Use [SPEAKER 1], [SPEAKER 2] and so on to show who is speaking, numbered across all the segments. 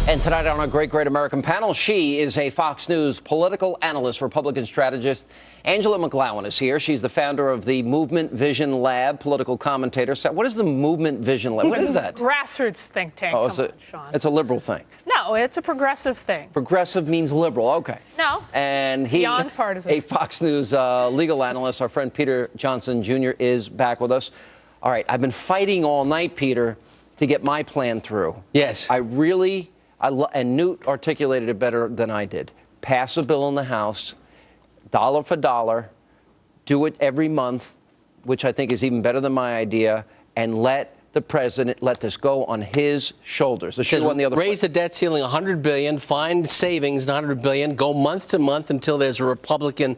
[SPEAKER 1] And tonight on our Great American panel, she is a Fox News political analyst, Republican strategist. Angela McGlowan is here. She's the founder of the Movement Vision Lab, political commentator. So what is the Movement Vision Lab? What is that?
[SPEAKER 2] Grassroots think tank.
[SPEAKER 1] Oh,
[SPEAKER 2] Sean.
[SPEAKER 1] It's a liberal thing.
[SPEAKER 2] No, it's a progressive thing.
[SPEAKER 1] Progressive means liberal. Okay.
[SPEAKER 2] No.
[SPEAKER 1] And he,
[SPEAKER 2] beyond partisan.
[SPEAKER 1] A Fox News legal analyst, our friend Peter Johnson Jr. is back with us. All right. I've been fighting all night, Peter, to get my plan through.
[SPEAKER 3] Yes.
[SPEAKER 1] And Newt articulated it better than I did. Pass a bill in the House, dollar for dollar, do it every month, which I think is even better than my idea, and let the president let this go on his shoulders. The shoe on the other
[SPEAKER 3] raise the debt ceiling $100 billion, find savings $100 billion, go month to month until there's a Republican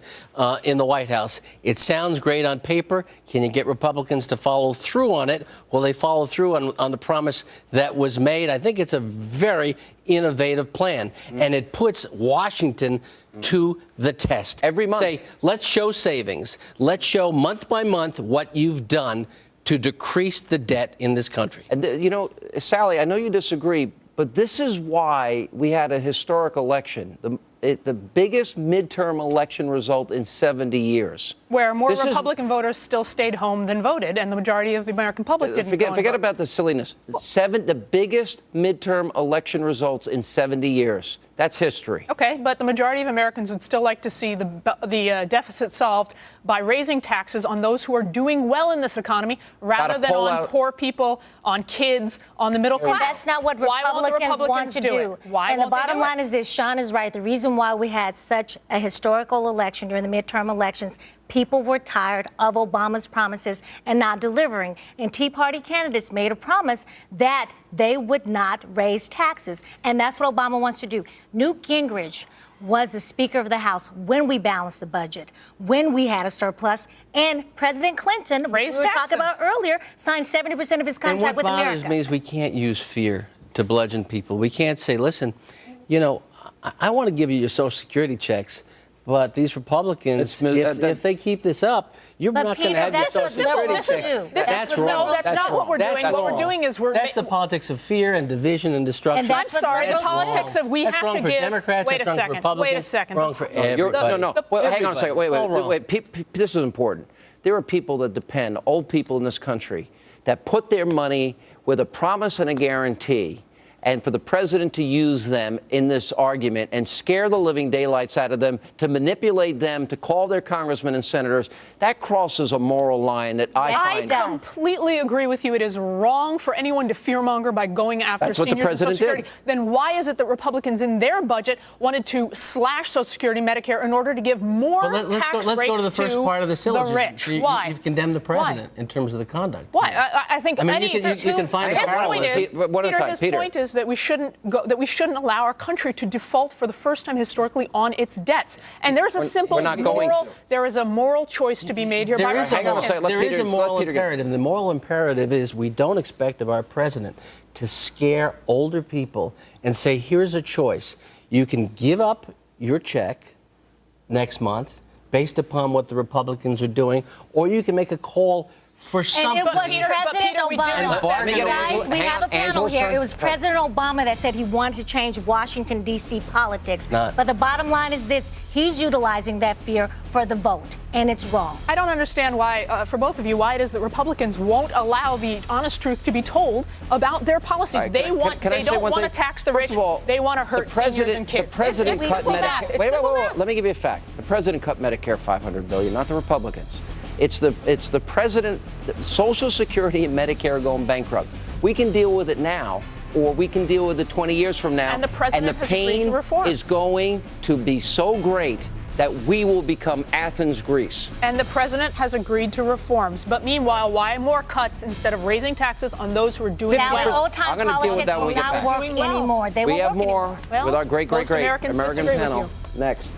[SPEAKER 3] in the White House. It sounds great on paper. Can you get Republicans to follow through on it? Will they follow through on the promise that was made? I think it's a very innovative plan, and it puts Washington to the test.
[SPEAKER 1] Every month.
[SPEAKER 3] Say, let's show savings. Let's show month by month what you've done to decrease the debt in this country.
[SPEAKER 1] And, you know, Sally, I know you disagree, but this is why we had a historic election, the biggest midterm election result in 70 years.
[SPEAKER 2] Where more Republican voters still stayed home than voted, and the majority of the American public didn't
[SPEAKER 1] Forget about the silliness. The biggest midterm election results in 70 years. That's history.
[SPEAKER 2] Okay, but the majority of Americans would still like to see the deficit solved by raising taxes on those who are doing well in this economy rather than on poor people, on kids, on the middle class.
[SPEAKER 4] And that's not what Republicans want to do.
[SPEAKER 2] Why
[SPEAKER 4] and the bottom line is this, Sean is right. The reason why we had such a historical election during the midterm elections, people were tired of Obama's promises and not delivering. And Tea Party candidates made a promise that they would not raise taxes. And that's what Obama wants to do. Newt Gingrich was the Speaker of the House when we balanced the budget, when we had a surplus, and President Clinton, which we were talking about earlier, signed 70% of his contract with America.
[SPEAKER 3] And what bothers me is we can't use fear to bludgeon people. We can't say, listen, you know, I want to give you your Social Security checks, but these Republicans, if they keep this up, you're not going to have your Social Security checks.
[SPEAKER 2] That's wrong. No, that's not what we're doing. What we're doing is
[SPEAKER 3] That's the politics of fear and division and destruction.
[SPEAKER 2] I'm sorry, the politics of we have to give.
[SPEAKER 3] Democrats,
[SPEAKER 2] wait a second. Wait a second.
[SPEAKER 3] Wrong for everybody.
[SPEAKER 1] No. Hang on a second. Wait. This is important. There are people that depend, old people in this country, that put their money with a promise and a guarantee, and for the president to use them in this argument and scare the living daylights out of them, to manipulate them, to call their congressmen and senators, that crosses a moral line that I find.
[SPEAKER 2] I completely agree with you. It is wrong for anyone to fearmonger by going after seniors and Social Security. Then why is it that Republicans in their budget wanted to slash Social Security, Medicare in order to give more tax
[SPEAKER 3] let's
[SPEAKER 2] breaks
[SPEAKER 3] to the first part of the syllogism.
[SPEAKER 2] The rich?
[SPEAKER 3] So
[SPEAKER 2] Why?
[SPEAKER 3] You've condemned the president in terms of the conduct.
[SPEAKER 2] Why? I think
[SPEAKER 3] you can find
[SPEAKER 2] his point is,
[SPEAKER 1] Peter,
[SPEAKER 2] point is that we shouldn't allow our country to default for the first time historically on its debts. And there's a simple moral choice to be made here by Republicans.
[SPEAKER 3] There is a moral imperative. The moral imperative is we don't expect of our president to scare older people and say, here's a choice. You can give up your check next month based upon what the Republicans are doing, or you can make a call for something.
[SPEAKER 4] And it was President Obama. Guys, we have a panel here. It was President Obama that said he wanted to change Washington, D.C. politics. But the bottom line is this. He's utilizing that fear for the vote, and it's wrong.
[SPEAKER 2] I don't understand why, for both of you, why it is that Republicans won't allow the honest truth to be told about their policies.
[SPEAKER 1] Right,
[SPEAKER 2] they don't want to tax the rich. They want to hurt seniors and kids.
[SPEAKER 1] The president cut Medicare. Wait. Let me give you a fact. The president cut Medicare $500 billion, not the Republicans. It's the president. Social Security and Medicare are going bankrupt. We can deal with it now, or we can deal with it 20 years from now.
[SPEAKER 2] And the president has agreed to reforms.
[SPEAKER 1] Is going to be so great that we will become Athens, Greece.
[SPEAKER 2] And the president has agreed to reforms. But meanwhile, why more cuts instead of raising taxes on those who are doing well?
[SPEAKER 4] Old-time politics will not work anymore.
[SPEAKER 1] We have more with our great American panel next.